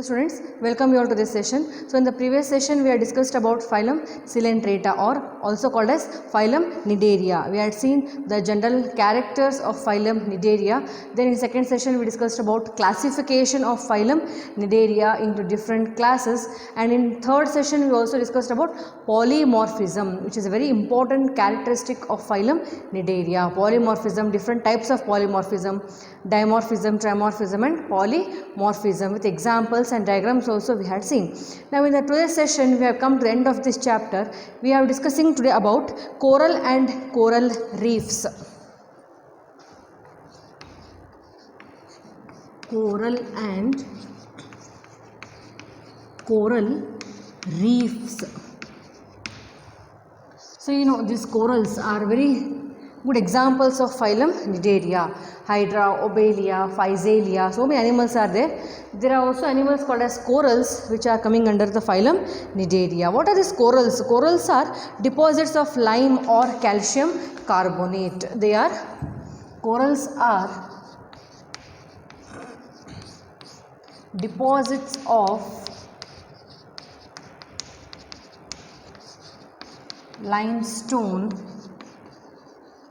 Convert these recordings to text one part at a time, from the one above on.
students, welcome you all to this session. So in the previous session we had discussed about phylum Coelenterata, or also called as phylum Cnidaria. We had seen the general characters of phylum Cnidaria. Then in second session we discussed about classification of phylum Cnidaria into different classes, and in third session we also discussed about polymorphism, which is a very important characteristic of phylum Cnidaria. Polymorphism, different types of polymorphism, dimorphism, trimorphism and polymorphism, with examples and diagrams also we had seen. Now in the today's session we have come to the end of this chapter. We are discussing today about coral and coral reefs. Coral and coral reefs. So you know these corals are very good examples of phylum Cnidaria. Hydra, Obelia, Physalia, so many animals are there. There are also animals called as corals which are coming under the phylum Cnidaria. What are these corals? Corals are deposits of lime or calcium carbonate. Corals are deposits of limestone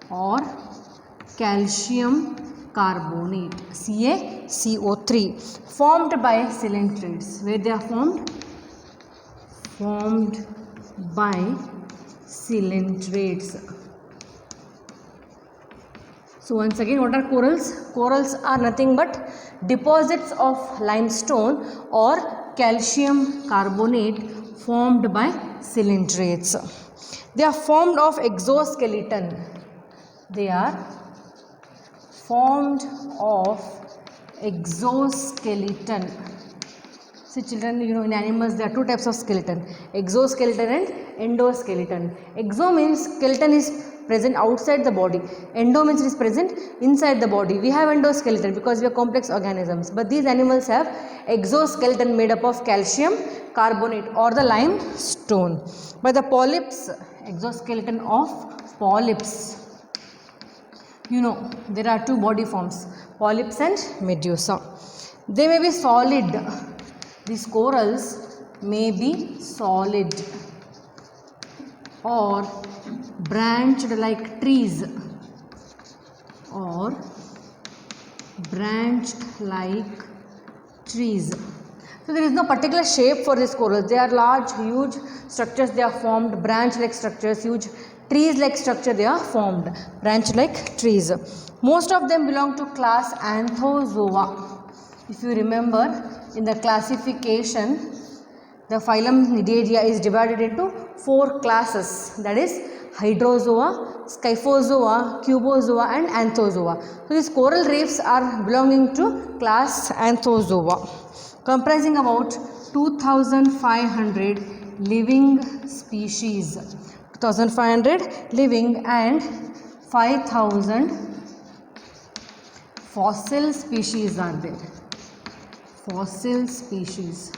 or calcium carbonate, CaCO3, formed by coelentrates. Where they are formed? Formed by coelentrates. So once again, what are corals? Corals are nothing but deposits of limestone or calcium carbonate formed by coelentrates. They are formed of exoskeleton. They are formed of exoskeleton. See children, you know in animals there are two types of skeleton, exoskeleton and endoskeleton. Exo means skeleton is present outside the body. Endo means it is present inside the body. We have endoskeleton because we are complex organisms, but these animals have exoskeleton made up of calcium carbonate or the limestone. By the polyps, exoskeleton of polyps. You know there are two body forms, polyps and medusa. They may be solid. These corals may be solid or branched like trees, or branched like trees. So there is no particular shape for these corals. They are large, huge structures they are formed, branch like structures, huge trees like structure they are formed, branch like trees. Most of them belong to class Anthozoa. If you remember, in the classification, the phylum Cnidaria is divided into 4 classes, that is Hydrozoa, Scyphozoa, Cubozoa and Anthozoa. So these coral reefs are belonging to class Anthozoa, comprising about 2500 living species. 2500 living and 5000 fossil species are there. Fossil species.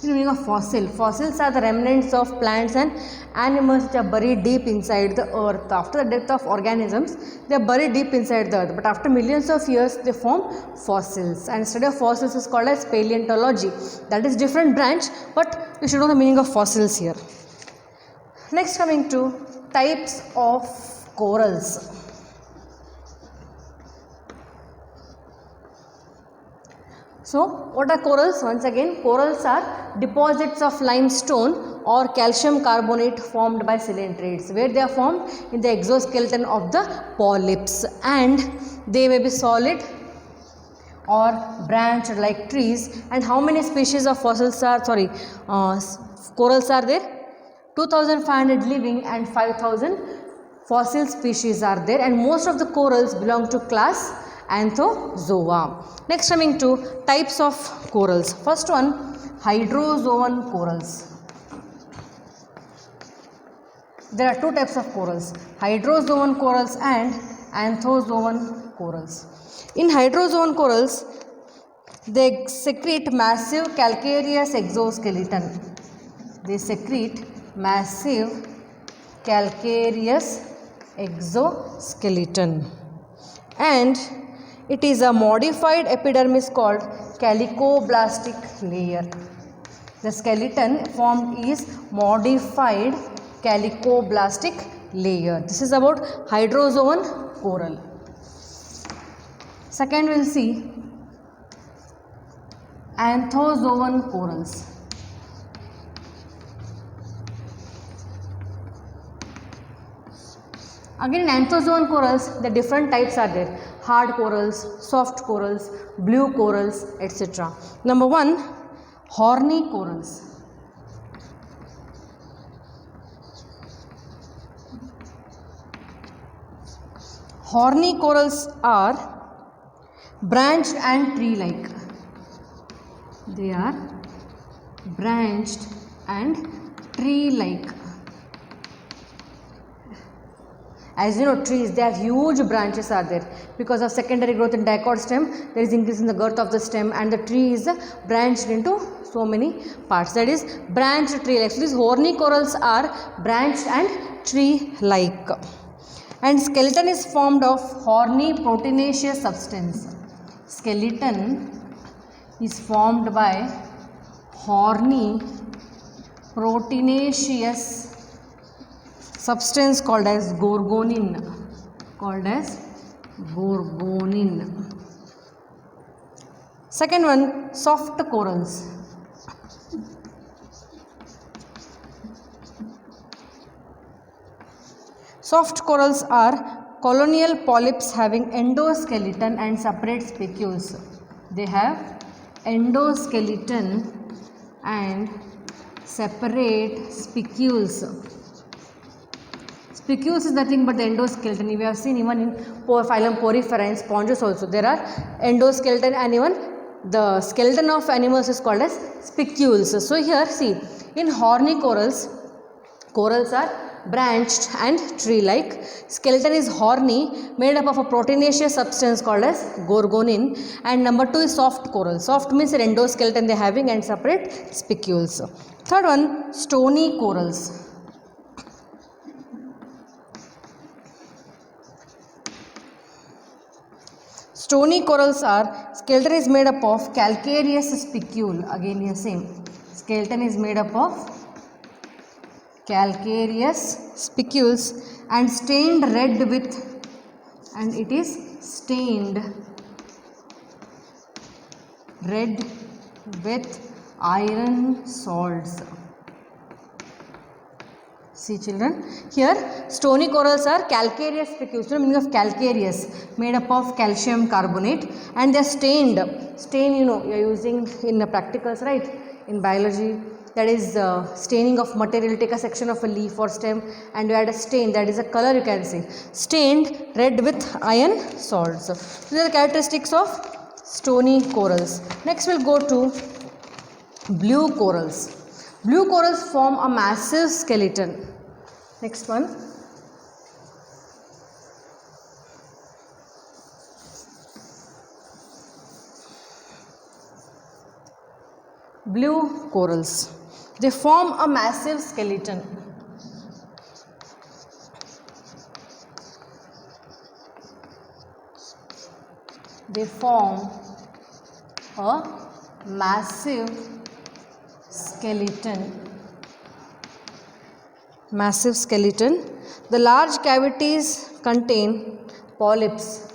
You know meaning of fossil. Fossils are the remnants of plants and animals which are buried deep inside the earth. After the death of organisms, they are buried deep inside the earth, but after millions of years they form fossils, and study of fossils is called as paleontology. That is different branch, but you should know the meaning of fossils here. Next, coming to types of corals. So what are corals? Once again, corals are deposits of limestone or calcium carbonate formed by coelentrates. Where they are formed? In the exoskeleton of the polyps, and they may be solid or branched like trees. And how many species of corals are there? 2500 living and 5000 fossil species are there, and most of the corals belong to class Anthozoa. Next, coming to types of corals. First one, hydrozoan corals. There are two types of corals, hydrozoan corals and anthozoan corals. In hydrozoan corals, they secrete massive calcareous exoskeleton. They secrete massive calcareous exoskeleton, and it is a modified epidermis called calicoblastic layer. The skeleton formed is modified calicoblastic layer. This is about hydrozoan coral. Second, we'll see anthozoan corals. Again, in anthozoan corals, the different types are there: hard corals, soft corals, blue corals, etc. Number 1, horny corals. Horny corals are branched and tree-like. They are branched and tree-like. As you know, trees, they have huge branches are there. Because of secondary growth in dicot stem, there is increase in the girth of the stem, and the tree is branched into so many parts. That is branched tree-like. So these horny corals are branched and tree-like. And skeleton is formed of horny proteinaceous substance. Skeleton is formed by horny proteinaceous substance called as gorgonin. Second one, soft corals. Soft corals are colonial polyps having endoskeleton and separate spicules. They have endoskeleton and separate spicules. Spicules is nothing but the endoskeleton. We have seen even in phylum Porifera and sponges also. There are endoskeleton, and even the skeleton of animals is called as spicules. So here see, in horny corals, corals are branched and tree-like. Skeleton is horny, made up of a proteinaceous substance called as gorgonin. And number 2 is soft coral. Soft means an endoskeleton they are having and separate spicules. Third one, stony corals. Stony corals are, skeleton is made up of calcareous spicule. Again here same, skeleton is made up of calcareous spicules and stained red with, and it is stained red with iron salts. See children, here stony corals are calcareous spicules. The meaning of calcareous, made up of calcium carbonate, and they are stained. Stain, you know, you are using in the practicals, right? In biology, that is staining of material. Take a section of a leaf or stem and you add a stain, that is a color you can see. Stained red with iron salts. These are the characteristics of stony corals. Next we'll go to blue corals. Blue corals form a massive skeleton. Next one. Blue corals. They form a massive skeleton. They form a massive skeleton. Massive skeleton. The large cavities contain polyps.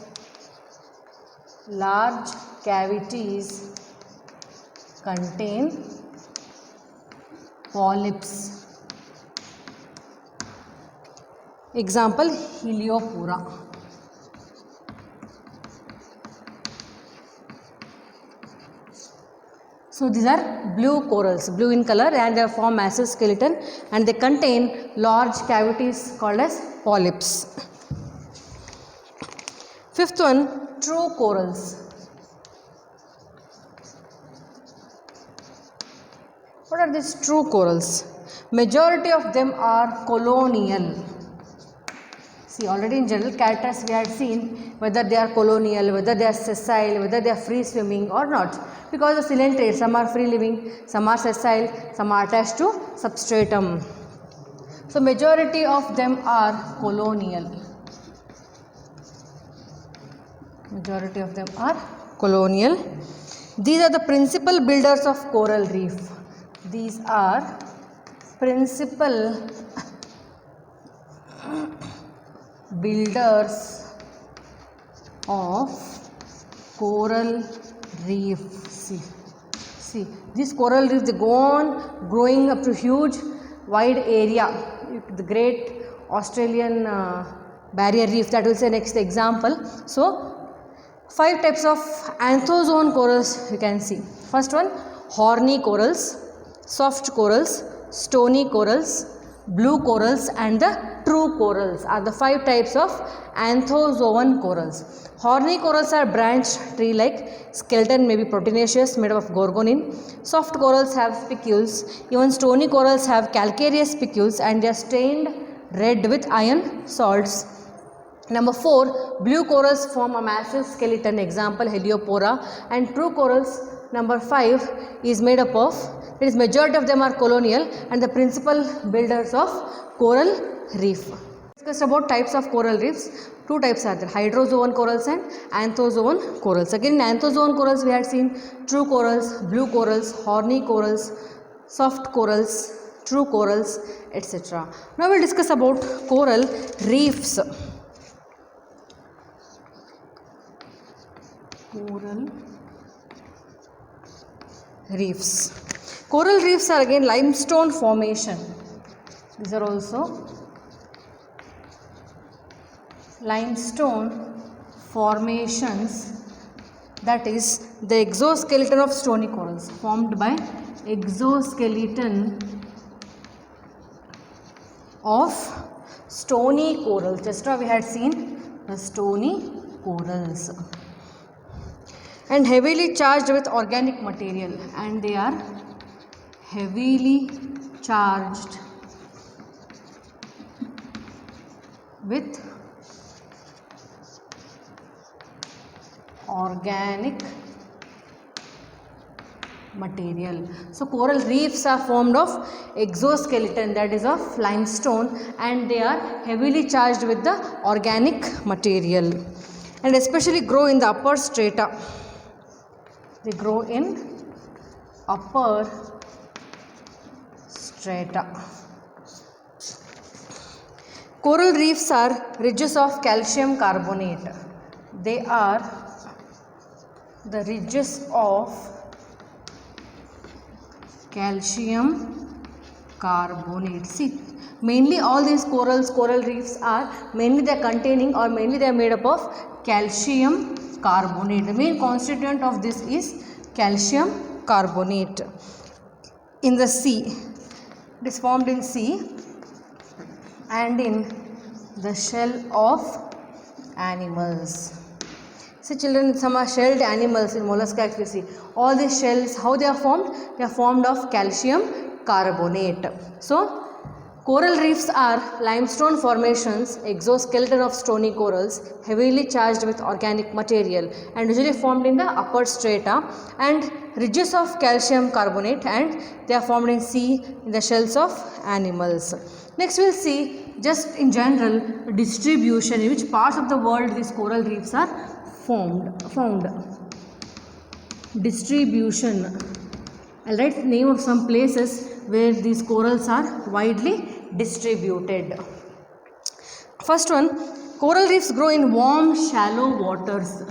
Large cavities contain polyps. Example, Heliopora. So these are blue corals, blue in color, and they form massive skeleton and they contain large cavities called as polyps. Fifth one, true corals. What are these true corals? Majority of them are colonial. See, already in general characters we had seen whether they are colonial, whether they are sessile, whether they are free swimming or not. Because of ciliate, some are free living, some are sessile, some are attached to substratum. So majority of them are colonial. Majority of them are colonial. These are the principal builders of coral reef. These are principal builders of coral reef. See, these coral reefs, they go on growing up to huge wide area. The great Australian barrier reef, that will say next example. So 5 types of anthozoan corals you can see. First one, horny corals, soft corals, stony corals, blue corals, and the true corals are the 5 types of anthozoan corals. Horny corals are branched tree-like, skeleton may be proteinaceous, made up of gorgonin. Soft corals have spicules. Even stony corals have calcareous spicules, and they are stained red with iron salts. Number 4, blue corals form a massive skeleton, example Heliopora, and true corals, number 5, is made up of, it is majority of them are colonial and the principal builders of coral reef. Discussed about types of coral reefs. 2 types are there, hydrozoan corals and anthozoan corals. Again, in anthozoan corals we had seen true corals, blue corals, horny corals, soft corals, true corals, etc. Now we will discuss about coral reefs. Coral reefs. Coral reefs are again limestone formation. These are also limestone formations, that is the exoskeleton of stony corals, formed by exoskeleton of stony corals. Just now we had seen the stony corals, and heavily charged with organic material, and they are heavily charged with organic material. So coral reefs are formed of exoskeleton, that is of limestone, and they are heavily charged with the organic material, and especially grow in the upper strata. They grow in upper strata. Coral reefs are ridges of calcium carbonate. They are the ridges of calcium carbonate. See, mainly all these coral reefs are mainly they are containing, or mainly they are made up of calcium carbonate. The main constituent of this is calcium carbonate. In the sea, it is formed in sea and in the shell of animals. See children, some are shelled animals in mollusca we see. All these shells, how they are formed? They are formed of calcium carbonate. So coral reefs are limestone formations, exoskeleton of stony corals, heavily charged with organic material, and usually formed in the upper strata, and ridges of calcium carbonate, and they are formed in sea in the shells of animals. Next we will see just in general distribution, in which parts of the world these coral reefs are found. Distribution. I'll write the name of some places where these corals are widely distributed. First one, coral reefs grow in warm, shallow waters.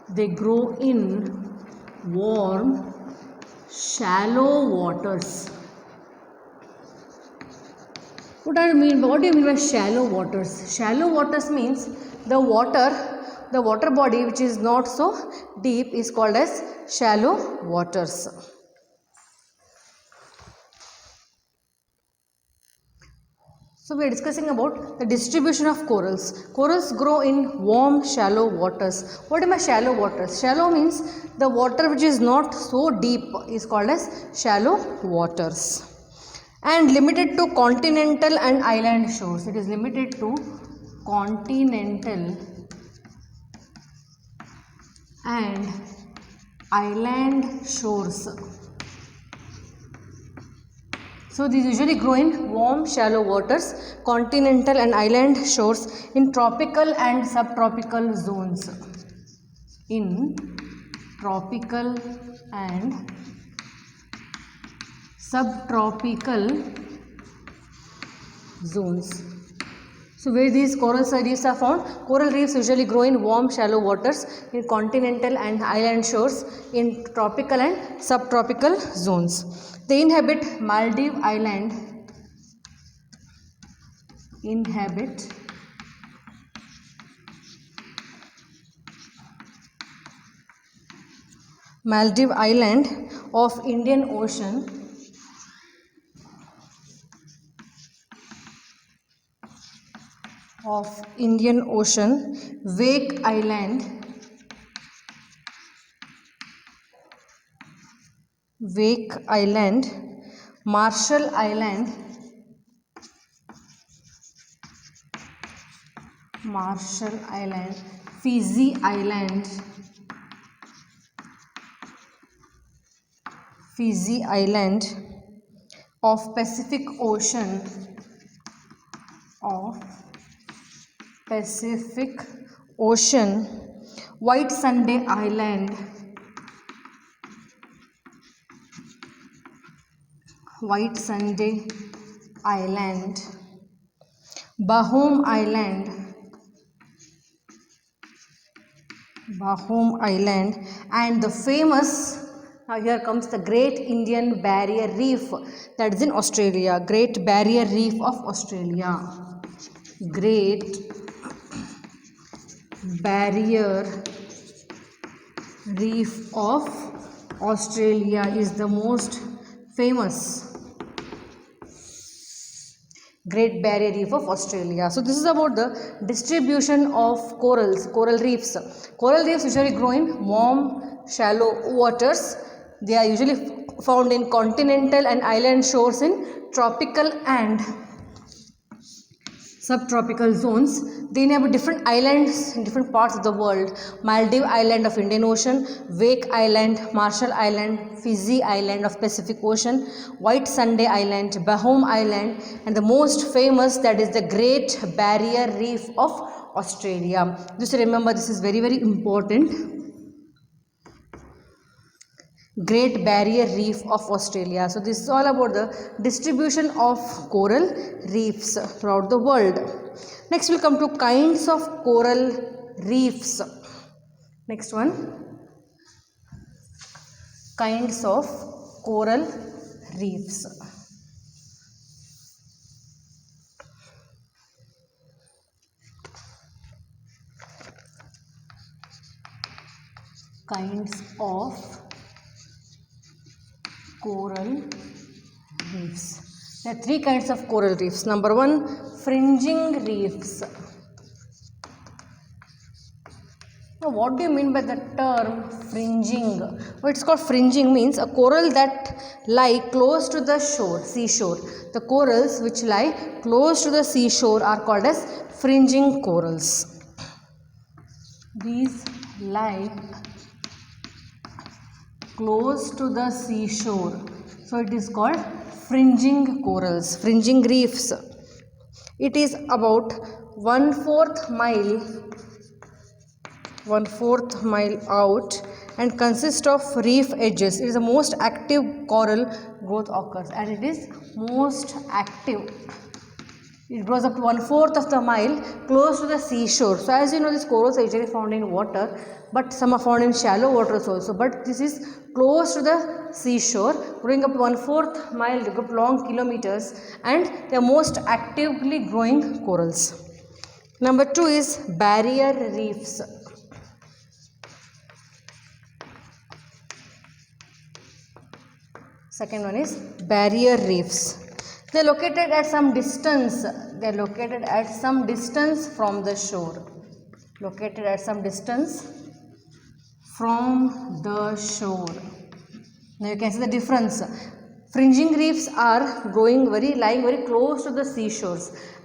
They grow in warm, shallow waters. What do you mean by shallow waters? Shallow waters means the water body which is not so deep is called as shallow waters. So we are discussing about the distribution of corals. Corals grow in warm, shallow waters. What am I shallow waters? Shallow means the water which is not so deep is called as shallow waters. And limited to continental and island shores. It is limited to continental and island shores. So these usually grow in warm, shallow waters, continental and island shores in tropical and subtropical zones. In tropical and subtropical zones. So where these coral reefs are found? Coral reefs usually grow in warm shallow waters in continental and island shores in tropical and subtropical zones. They inhabit Maldives Island, Maldives Island of Indian Ocean, Wake Island, Marshall Island, Fiji Island of Pacific Ocean, White Sunday Island, Baham Island, and the famous, now here comes the Great Indian Barrier Reef, that is in Australia. Great Barrier Reef of Australia. Great Barrier Reef of Australia is the most famous. Great Barrier Reef of Australia. So this is about the distribution of coral reefs. Coral reefs usually grow in warm, shallow waters. They are usually found in continental and island shores in tropical and subtropical zones. They inhabit different islands in different parts of the world. Maldives Island of Indian Ocean, Wake Island, Marshall Island, Fiji Island of Pacific Ocean, White Sunday Island, Baham Island, and the most famous, that is the Great Barrier Reef of Australia. Just remember, this is very, very important. Great Barrier Reef of Australia. So this is all about the distribution of coral reefs throughout the world. Next we'll come to kinds of coral reefs. Next one, kinds of coral reefs. Kinds of coral reefs. There are three kinds of coral reefs. Number one, fringing reefs. Now, what do you mean by the term fringing? What it's called fringing means a coral that lie close to the shore, seashore. The corals which lie close to the seashore are called as fringing corals. These lie close to the seashore, so it is called fringing corals, fringing reefs. It is about 1/4 mile out and consists of reef edges. It is the most active coral growth occurs, and it is most active. It grows up to 1/4 of the mile close to the seashore. So as you know, these corals are usually found in water, but some are found in shallow waters also. But this is close to the seashore, growing up to 1/4 mile, they go up long kilometers, and they are most actively growing corals. Number 2 is barrier reefs. Second one is barrier reefs. They are located at some distance. They are located at some distance from the shore. Located at some distance from the shore. Now you can see the difference. Fringing reefs are lying very close to the seashores,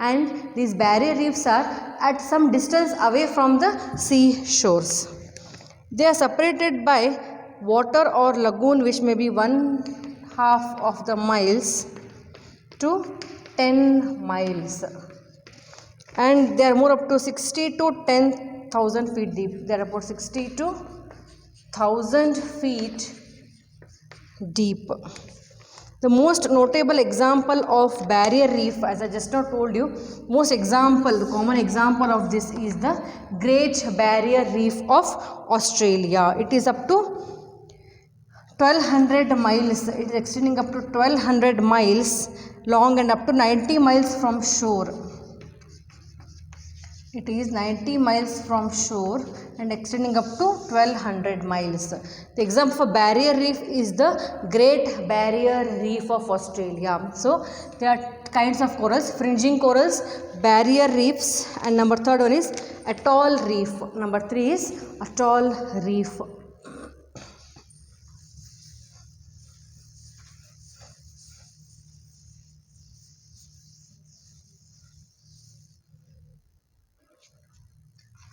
and these barrier reefs are at some distance away from the seashores. They are separated by water or lagoon, which may be 1/2 of the miles to 10 miles, and they are more up to 60 to 10,000 feet deep. They are about 60 to 1,000 feet deep. The most notable example of barrier reef, as I just now told you, the common example of this is the Great Barrier Reef of Australia. It is up to 1200 miles. It is extending up to 1200 miles long and up to 90 miles from shore. It is 90 miles from shore and extending up to 1200 miles. The example for barrier reef is the Great Barrier Reef of Australia. So, there are kinds of corals: fringing corals, barrier reefs, and number third one is atoll reef. Number 3 is atoll reef.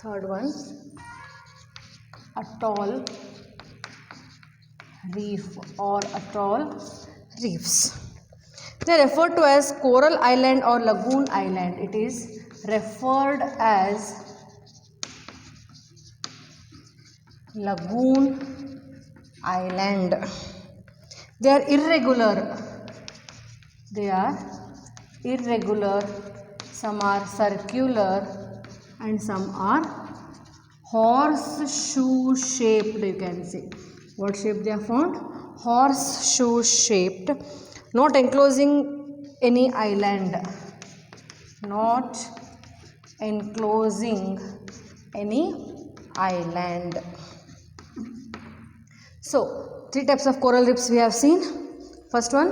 Third one, atoll reef or atoll reefs. They are referred to as coral island or lagoon island. It is referred as lagoon island. They are irregular. Some are circular and some are horseshoe shaped. You can see what shape they are found: horseshoe shaped, not enclosing any island, not enclosing any island. So, 3 types of coral reefs we have seen. First one,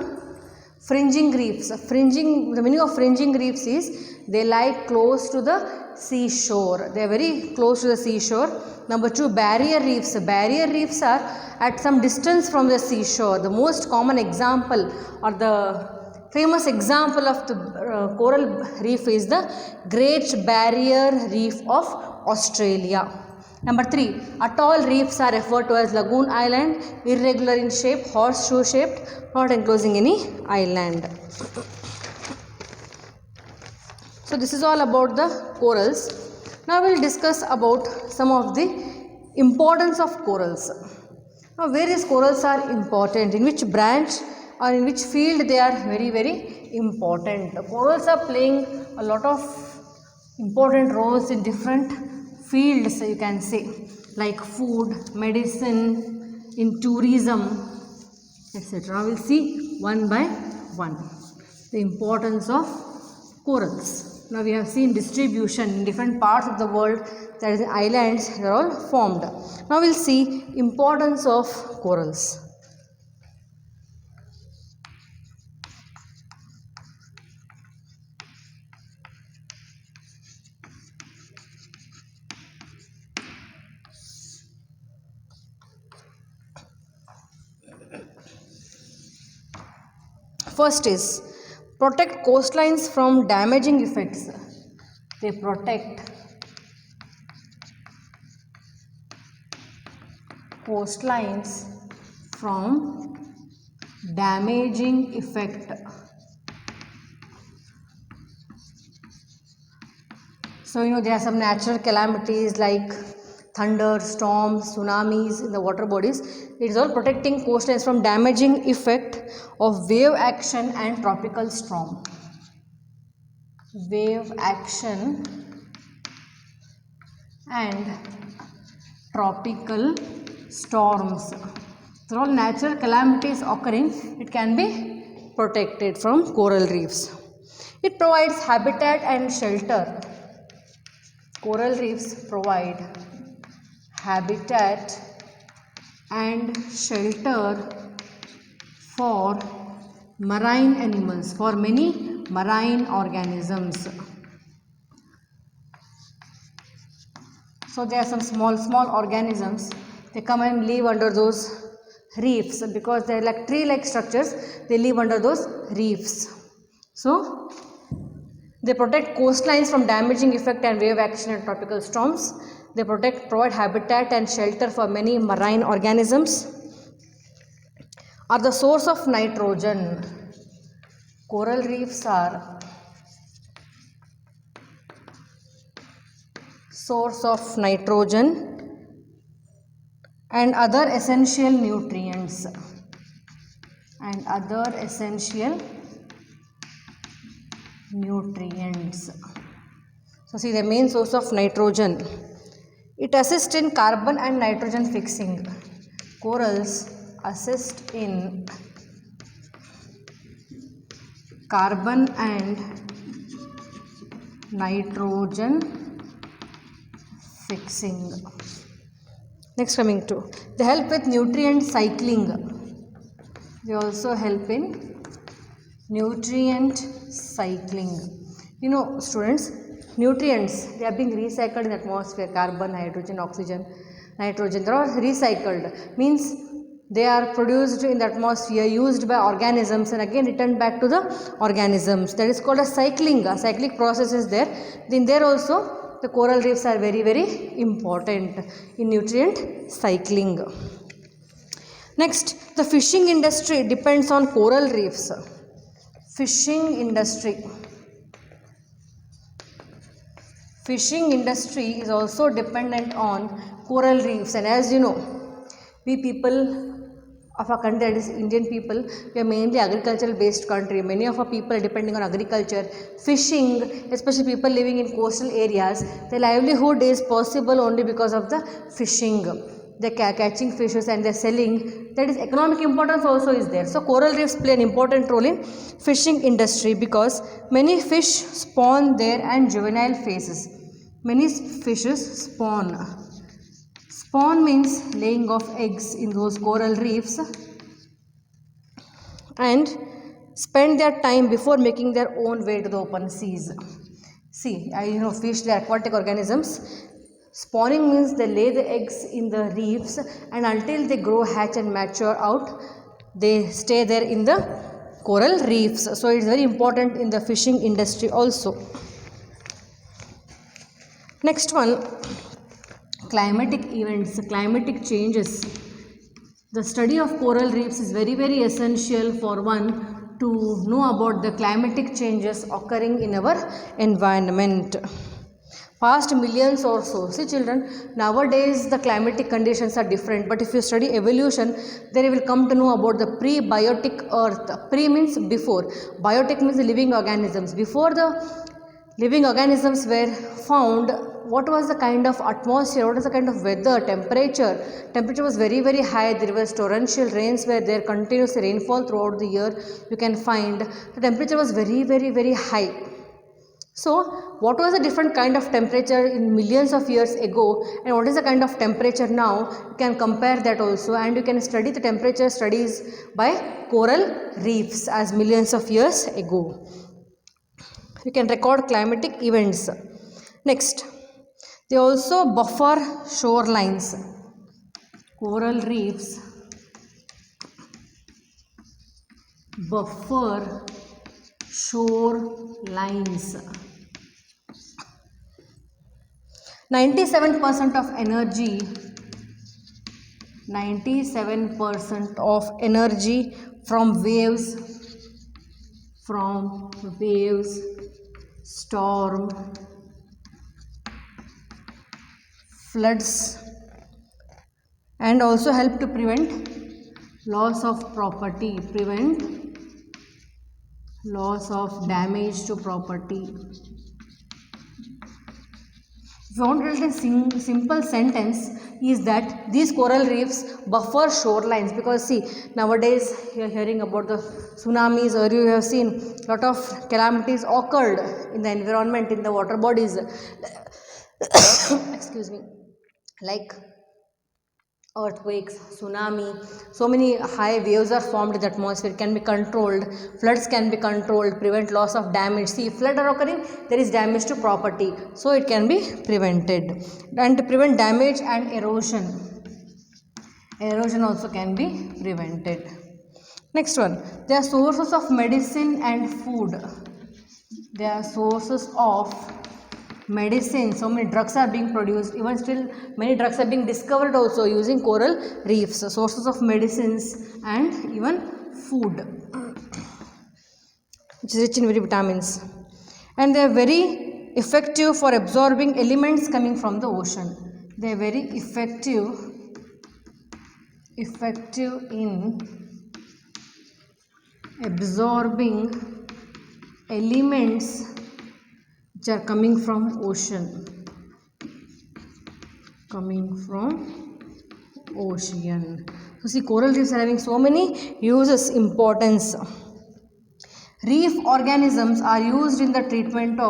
fringing reefs. The meaning of fringing reefs is they lie close to the seashore. They are very close to the seashore. Number 2, barrier reefs. Barrier reefs are at some distance from the seashore. The most common example or the famous example of the coral reef is the Great Barrier Reef of Australia. Number 3, atoll reefs are referred to as lagoon island, irregular in shape, horseshoe shaped, not enclosing any island. So this is all about the corals. Now we will discuss about some of the importance of corals. Now various corals are important. In which branch or in which field they are very important. The corals are playing a lot of important roles in different fields, you can say, like food, medicine, in tourism, etc. Now we will see one by one the importance of corals. Now we have seen distribution in different parts of the world, that is islands, they are all formed. Now we will see importance of corals. First is protect coastlines from damaging effects. They protect coastlines from damaging effect. So there are some natural calamities like thunder, storms, tsunamis in the water bodies. It is all protecting coastlines from damaging effect of wave action and tropical storm. Wave action and tropical storms. These are all natural calamities occurring. It can be protected from coral reefs. It provides habitat and shelter. Coral reefs provide habitat and shelter for marine animals, for many marine organisms. So there are some small organisms, they come and live under those reefs because they are like tree-like structures, they live under those reefs. So they protect coastlines from damaging effect and wave action and tropical storms. They provide habitat and shelter for many marine organisms. Are the source of nitrogen. Coral reefs are source of nitrogen and other essential nutrients. And other essential nutrients. So see the main source of nitrogen. It assists in carbon and nitrogen fixing. Corals assist in carbon and nitrogen fixing. Next coming to, they help with nutrient cycling. They also help in nutrient cycling. You know students, nutrients, they are being recycled in the atmosphere. Carbon, hydrogen, oxygen, nitrogen, they are recycled. Means they are produced in the atmosphere, used by organisms and again returned back to the organisms. That is called a cycling. A cyclic process is there. Then there also the coral reefs are very, very important in nutrient cycling. Next, the fishing industry depends on coral reefs. Fishing industry. Fishing industry is also dependent on coral reefs, and as you know, we people of our country, that is Indian people, we are mainly agricultural based country. Many of our people are depending on agriculture. Fishing, especially people living in coastal areas, their livelihood is possible only because of the fishing. They are catching fishes and they are selling. That is economic importance also is there. So coral reefs play an important role in fishing industry because many fish spawn there and juvenile phases. Many fishes spawn. Spawn means laying of eggs in those coral reefs and spend their time before making their own way to the open seas. See, fish, they are aquatic organisms. Spawning means they lay the eggs in the reefs and until they grow, hatch and mature out, they stay there in the coral reefs. So it is very important in the fishing industry also. Next one, climatic events, climatic changes. The study of coral reefs is very, very essential for one to know about the climatic changes occurring in our environment. Past millions or so. See children, nowadays the climatic conditions are different, but if you study evolution, then you will come to know about the pre-biotic earth. Pre means before, biotic means living organisms. Before the living organisms were found, what was the kind of atmosphere, what was the kind of weather, temperature? Temperature was very, very high. There was torrential rains were there, continuous rainfall throughout the year. You can find the temperature was very, very, very high. So, what was the different kind of temperature in millions of years ago and what is the kind of temperature now? You can compare that also, and you can study the temperature studies by coral reefs as millions of years ago. You can record climatic events. Next, they also buffer shorelines. Coral reefs buffer shorelines. 97% of energy, 97% of energy from waves, storm, floods, and also help to prevent loss of property, prevent loss of damage to property. If you want to write a simple sentence is that these coral reefs buffer shorelines, because see, nowadays you are hearing about the tsunamis, or you have seen lot of calamities occurred in the environment, in the water bodies. Excuse me, like earthquakes, tsunami, so many high waves are formed in the atmosphere, can be controlled, floods can be controlled, prevent loss of damage. See, if flood are occurring, there is damage to property, so it can be prevented. And to prevent damage and erosion, erosion also can be prevented. Next one, they are sources of medicine and food. They are sources of medicine. So many drugs are being produced, even still many drugs are being discovered also using coral reefs. Sources of medicines and even food, which is rich in vitamins, and they are very effective for absorbing elements coming from the ocean. They are very effective effective in absorbing elements which are coming from ocean. So see, coral reefs are having so many uses, importance. Reef organisms are used in the treatment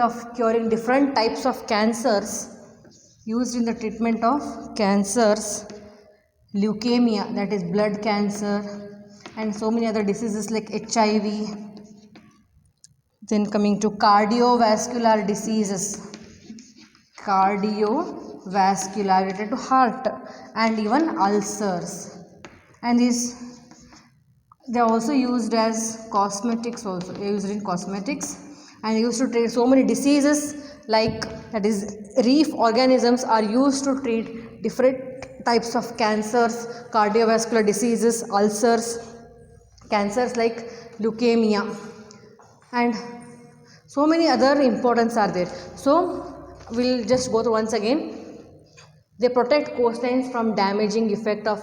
of curing different types of cancers. Leukemia, that is blood cancer, and so many other diseases like HIV. Then coming to cardiovascular diseases, related to heart, and even ulcers. And they are also used as cosmetics also. They are used in cosmetics and used to treat so many diseases, like that is reef organisms are used to treat different types of cancers, cardiovascular diseases, ulcers, cancers like leukemia, and so many other importance are there. So we'll just go through once again. They protect coastlines from damaging effect of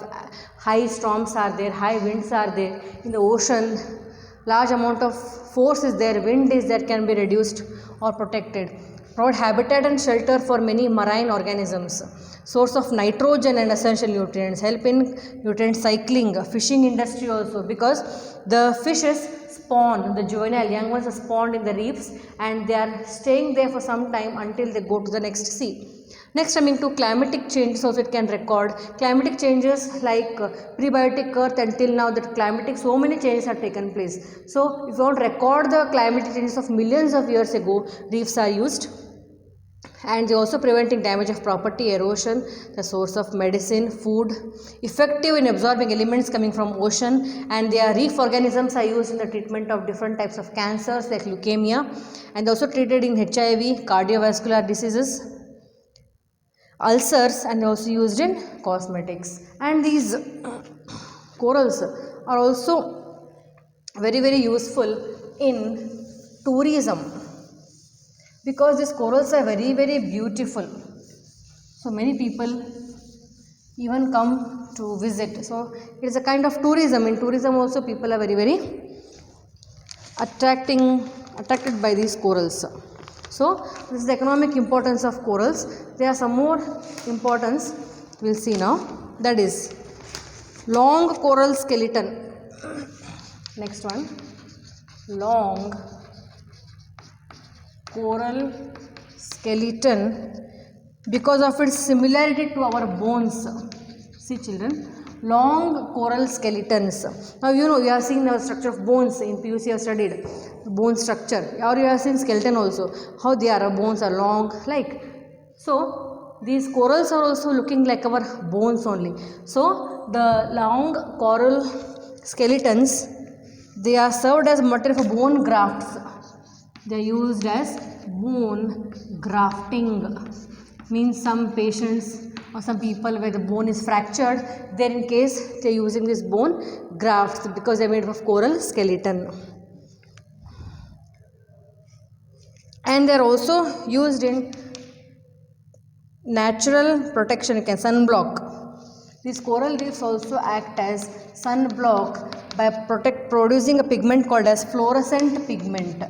high storms are there, high winds are there in the ocean, large amount of force is there, wind is there, can be reduced or protected. Provide habitat and shelter for many marine organisms. Source of nitrogen and essential nutrients, help in nutrient cycling, fishing industry also, because the fishes spawn, the juvenile young ones are spawned in the reefs and they are staying there for some time until they go to the next sea. Next, coming to climatic changes, also it can record climatic changes like prebiotic earth. Until now that climatic, so many changes have taken place. So if you want to record the climatic changes of millions of years ago, reefs are used. And they also preventing damage of property, erosion, the source of medicine, food, effective in absorbing elements coming from ocean, and their reef organisms are used in the treatment of different types of cancers like leukemia, and also treated in HIV, cardiovascular diseases, ulcers, and also used in cosmetics. And these corals are also very useful in tourism, because these corals are very beautiful. So many people even come to visit. So it is a kind of tourism. In tourism also people are very attracted by these corals. So this is the economic importance of corals. There are some more importance we will see now, that is long coral skeleton. Next one, long coral skeleton, because of its similarity to our bones. See children, long coral skeletons. Now you know, you have seen the structure of bones in PUC, you have studied bone structure, or you have seen skeleton also, how they are, bones are long like. So these corals are also looking like our bones only. So the long coral skeletons, they are served as material for bone grafts. They are used as bone grafting. Means some patients or some people where the bone is fractured, then in case they are using this bone grafts, because they are made of coral skeleton. And they are also used in natural protection, you can sunblock. These coral reefs also act as sunblock by producing a pigment called as fluorescent pigment.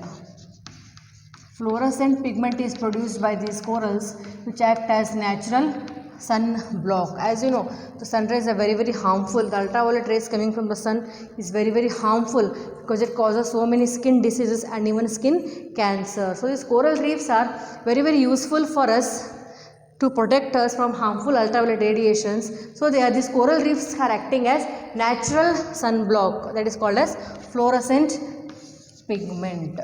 Fluorescent pigment is produced by these corals, which act as natural sunblock. As you know, the sun rays are very harmful. The ultraviolet rays coming from the sun is very harmful, because it causes so many skin diseases and even skin cancer. So these coral reefs are very useful for us to protect us from harmful ultraviolet radiations. So these coral reefs are acting as natural sunblock, that is called as fluorescent pigment.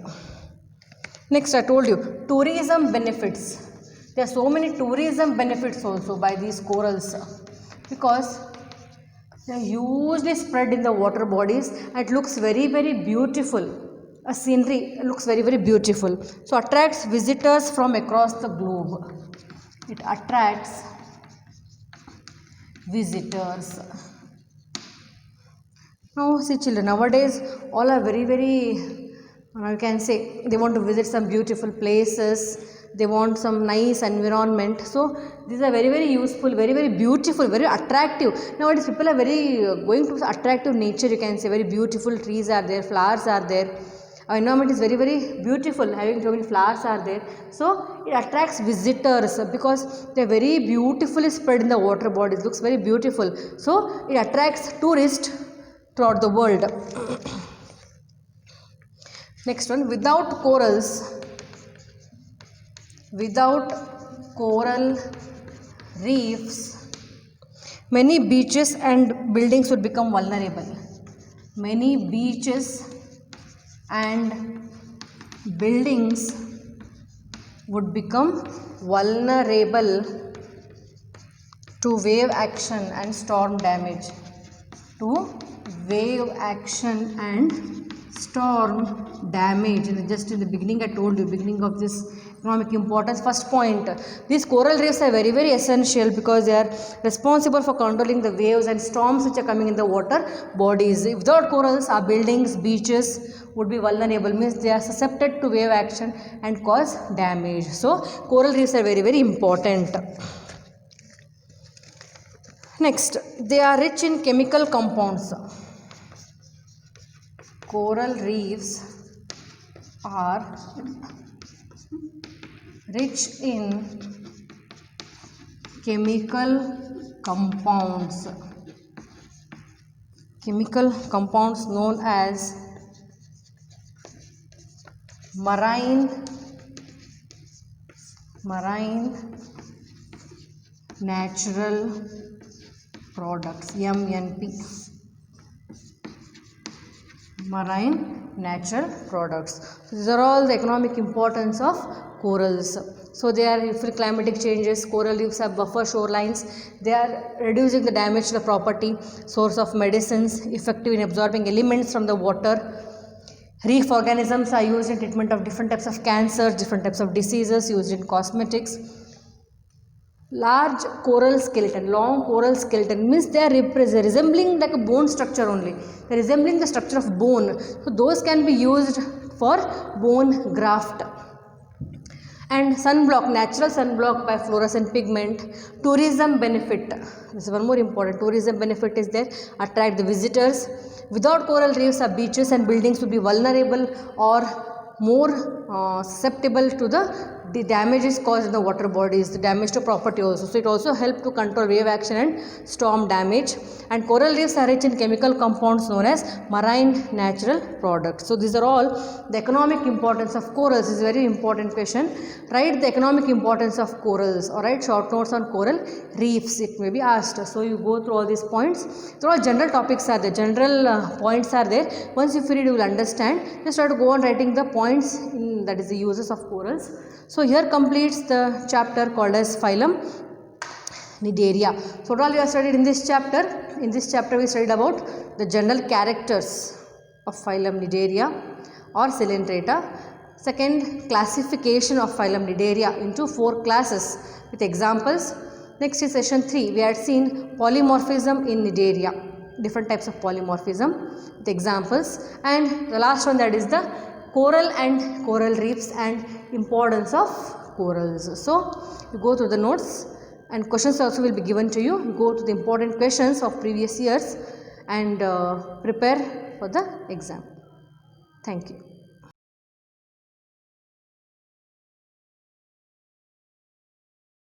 Next, I told you tourism benefits. There are so many tourism benefits also by these corals, because they are hugely spread in the water bodies and it looks very beautiful. A scenery looks very beautiful. So attracts visitors from across the globe. It attracts visitors. Now see children, nowadays all are very you can say they want to visit some beautiful places, they want some nice environment. So these are very very useful, very very beautiful, very attractive. Nowadays people are very going to attractive nature, you can say. Very beautiful trees are there, flowers are there, our environment is very very beautiful, having so many flowers are there. So it attracts visitors because they are very beautifully spread in the water bodies, looks very beautiful. So it attracts tourists throughout the world. Next one, without coral reefs, many beaches and buildings would become vulnerable. Many beaches and buildings would become vulnerable to wave action and storm damage. To wave action and storm damage. Just in the beginning I told you, beginning of this economic importance, first point, these coral reefs are very very essential because they are responsible for controlling the waves and storms which are coming in the water bodies. Without corals, our buildings, beaches would be vulnerable, means they are susceptible to wave action and cause damage. So coral reefs are very very important. Next, they are rich in chemical compounds. Coral reefs are rich in chemical compounds. Chemical compounds known as marine natural products, MNP. Marine natural products. So these are all the economic importance of corals. So they are for climatic changes. Coral reefs have buffer shorelines. They are reducing the damage to the property, source of medicines, effective in absorbing elements from the water. Reef organisms are used in treatment of different types of cancers, different types of diseases, used in cosmetics. Large coral skeleton, long coral skeleton, means they are resembling like a bone structure only. They are resembling the structure of bone. So those can be used for bone graft. And sunblock, natural sunblock by fluorescent pigment. Tourism benefit, this is one more important. Tourism benefit is there, attract the visitors. Without coral reefs, our beaches and buildings would be vulnerable or more susceptible to the damages caused in the water bodies, the damage to property also. So it also helps to control wave action and storm damage. And coral reefs are rich in chemical compounds known as marine natural products. So these are all the economic importance of corals. This is a very important question. Write the economic importance of corals, or write short notes on coral reefs, it may be asked. So you go through all these points. So all general topics are there, general points are there. Once you read, you will understand. Just try to go on writing the points that is the uses of corals. So here completes the chapter called as phylum Cnidaria. So what all you have studied in this chapter? In this chapter we studied about the general characters of phylum Cnidaria or Coelenterata. Second, classification of phylum Cnidaria into 4 classes with examples. Next is session 3, we had seen polymorphism in Cnidaria, different types of polymorphism with examples. And the last one, that is the coral and coral reefs and importance of corals. So you go through the notes and questions also will be given to you. You go to the important questions of previous years and prepare for the exam. Thank you.